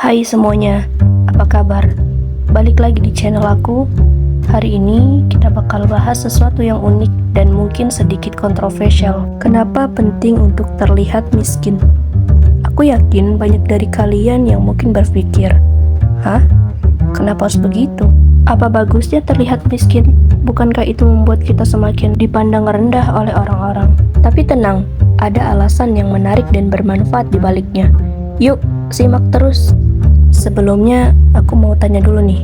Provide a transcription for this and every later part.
Hai semuanya, apa kabar? Balik lagi di channel aku. Hari ini kita bakal bahas sesuatu yang unik dan mungkin sedikit kontroversial. Kenapa penting untuk terlihat miskin? Aku yakin banyak dari kalian yang mungkin berpikir, hah? Kenapa harus begitu? Apa bagusnya terlihat miskin? Bukankah itu membuat kita semakin dipandang rendah oleh orang-orang? Tapi tenang, ada alasan yang menarik dan bermanfaat di baliknya. Yuk, simak terus. Sebelumnya, aku mau tanya dulu nih.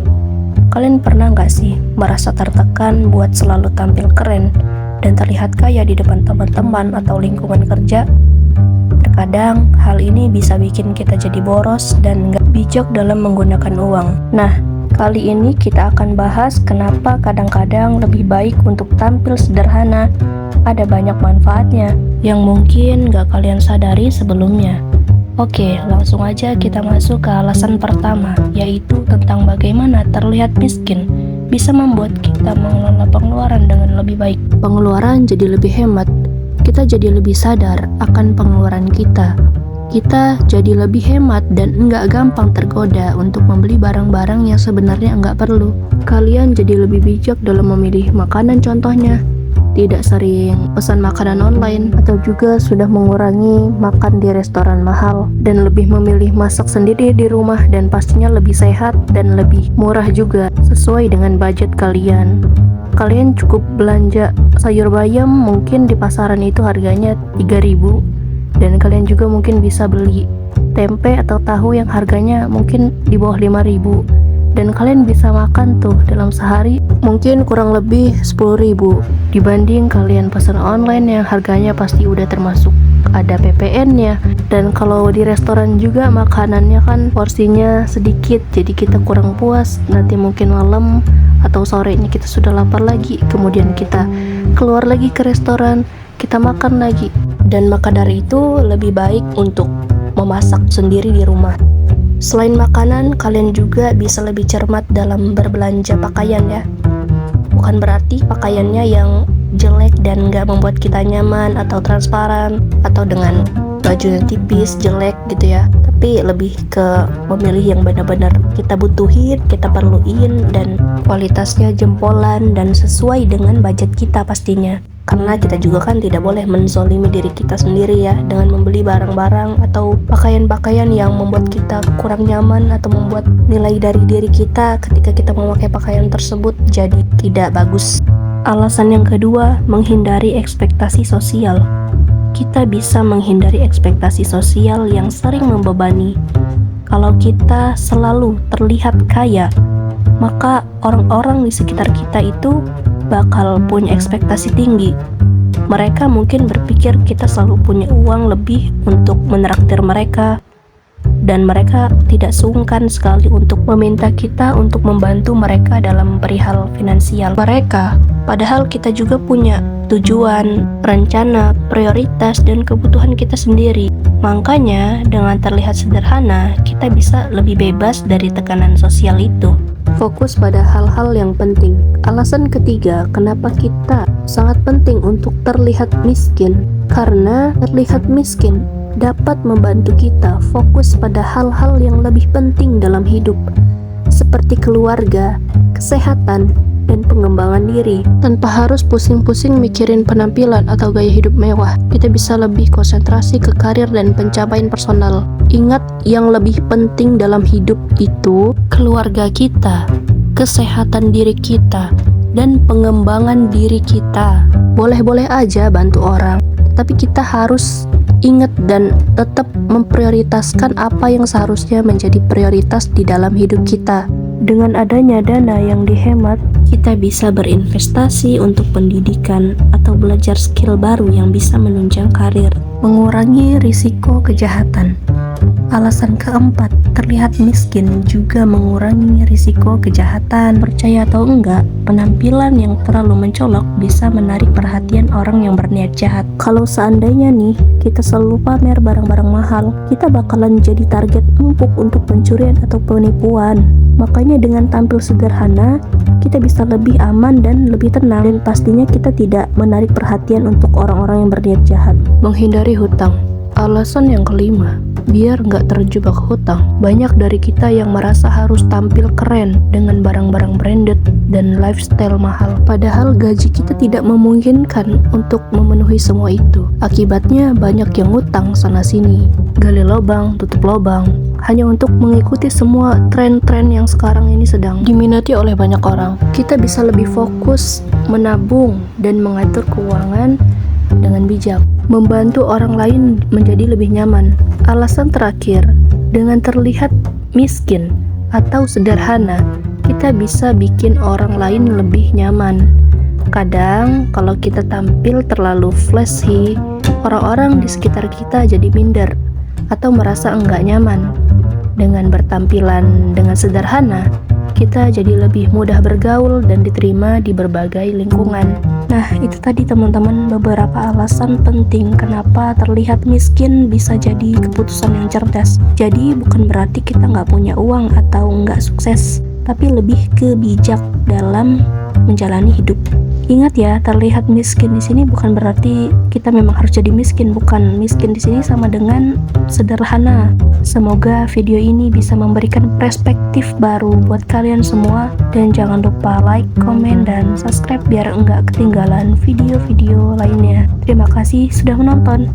Kalian pernah nggak sih merasa tertekan buat selalu tampil keren dan terlihat kaya di depan teman-teman atau lingkungan kerja? Terkadang, hal ini bisa bikin kita jadi boros dan nggak bijak dalam menggunakan uang. Nah, kali ini kita akan bahas kenapa kadang-kadang lebih baik untuk tampil sederhana. Ada banyak manfaatnya yang mungkin nggak kalian sadari sebelumnya. Oke, langsung aja kita masuk ke alasan pertama, yaitu tentang bagaimana terlihat miskin bisa membuat kita mengelola pengeluaran dengan lebih baik. Pengeluaran jadi lebih hemat, kita jadi lebih sadar akan pengeluaran kita. Kita jadi lebih hemat dan enggak gampang tergoda untuk membeli barang-barang yang sebenarnya enggak perlu. Kalian jadi lebih bijak dalam memilih makanan contohnya. Tidak sering pesan makanan online atau juga sudah mengurangi makan di restoran mahal dan lebih memilih masak sendiri di rumah dan pastinya lebih sehat dan lebih murah juga sesuai dengan budget kalian. Kalian cukup belanja sayur bayam mungkin di pasaran itu harganya 3.000 dan kalian juga mungkin bisa beli tempe atau tahu yang harganya mungkin di bawah 5.000 dan kalian bisa makan tuh dalam sehari mungkin kurang lebih 10.000 dibanding kalian pesan online yang harganya pasti udah termasuk ada PPN-nya. Dan kalau di restoran juga makanannya kan porsinya sedikit, jadi kita kurang puas. Nanti mungkin malam atau sore ini kita sudah lapar lagi, kemudian kita keluar lagi ke restoran, kita makan lagi. Dan maka dari itu lebih baik untuk memasak sendiri di rumah. Selain makanan, kalian juga bisa lebih cermat dalam berbelanja pakaian ya. Bukan berarti pakaiannya yang jelek dan nggak membuat kita nyaman atau transparan atau dengan baju yang tipis, jelek gitu ya. Tapi lebih ke memilih yang benar-benar kita butuhin, kita perluin dan kualitasnya jempolan dan sesuai dengan budget kita pastinya. Karena kita juga kan tidak boleh menzolimi diri kita sendiri ya dengan membeli barang-barang atau pakaian-pakaian yang membuat kita kurang nyaman atau membuat nilai dari diri kita ketika kita memakai pakaian tersebut jadi tidak bagus. Alasan yang kedua, menghindari ekspektasi sosial. Kita bisa menghindari ekspektasi sosial yang sering membebani. Kalau kita selalu terlihat kaya, maka orang-orang di sekitar kita itu bakal punya ekspektasi tinggi. Mereka mungkin berpikir kita selalu punya uang lebih untuk menraktir mereka, dan mereka tidak sungkan sekali untuk meminta kita untuk membantu mereka dalam perihal finansial mereka. Padahal kita juga punya tujuan, rencana, prioritas, dan kebutuhan kita sendiri. Makanya dengan terlihat sederhana, kita bisa lebih bebas dari tekanan sosial itu. Fokus pada hal-hal yang penting. Alasan ketiga, kenapa kita sangat penting untuk terlihat miskin. Karena terlihat miskin dapat membantu kita fokus pada hal-hal yang lebih penting dalam hidup, seperti keluarga, kesehatan, dan pengembangan diri. Tanpa harus pusing-pusing mikirin penampilan atau gaya hidup mewah, kita bisa lebih konsentrasi ke karir dan pencapaian personal. Ingat, yang lebih penting dalam hidup itu keluarga kita, kesehatan diri kita, dan pengembangan diri kita. Boleh-boleh aja bantu orang, tapi kita harus ingat dan tetap memprioritaskan apa yang seharusnya menjadi prioritas di dalam hidup kita. Dengan adanya dana yang dihemat, kita bisa berinvestasi untuk pendidikan atau belajar skill baru yang bisa menunjang karir, mengurangi risiko kejahatan. Alasan keempat, terlihat miskin juga mengurangi risiko kejahatan. Percaya atau enggak, penampilan yang terlalu mencolok bisa menarik perhatian orang yang berniat jahat. Kalau seandainya nih, kita selalu pamer barang-barang mahal, kita bakalan jadi target empuk untuk pencurian atau penipuan. Makanya dengan tampil sederhana, kita bisa lebih aman dan lebih tenang, dan pastinya kita tidak menarik perhatian untuk orang-orang yang berniat jahat. Menghindari hutang. Alasan yang kelima, biar nggak terjebak hutang. Banyak dari kita yang merasa harus tampil keren dengan barang-barang branded dan lifestyle mahal. Padahal gaji kita tidak memungkinkan untuk memenuhi semua itu. Akibatnya banyak yang ngutang sana-sini, gali lubang, tutup lubang, hanya untuk mengikuti semua tren-tren yang sekarang ini sedang diminati oleh banyak orang. Kita bisa lebih fokus menabung dan mengatur keuangan dengan bijak, membantu orang lain menjadi lebih nyaman. Alasan terakhir, dengan terlihat miskin atau sederhana, kita bisa bikin orang lain lebih nyaman. Kadang kalau kita tampil terlalu flashy, orang-orang di sekitar kita jadi minder atau merasa enggak nyaman. Dengan bertampilan dengan sederhana, kita jadi lebih mudah bergaul dan diterima di berbagai lingkungan. Nah, itu tadi teman-teman beberapa alasan penting kenapa terlihat miskin bisa jadi keputusan yang cerdas. Jadi bukan berarti kita nggak punya uang atau nggak sukses, tapi lebih ke bijak dalam menjalani hidup. Ingat ya, terlihat miskin di sini bukan berarti kita memang harus jadi miskin, bukan. Miskin di sini sama dengan sederhana. Semoga video ini bisa memberikan perspektif baru buat kalian semua, dan jangan lupa like, komen, dan subscribe biar enggak ketinggalan video-video lainnya. Terima kasih sudah menonton.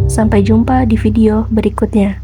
Sampai jumpa di video berikutnya.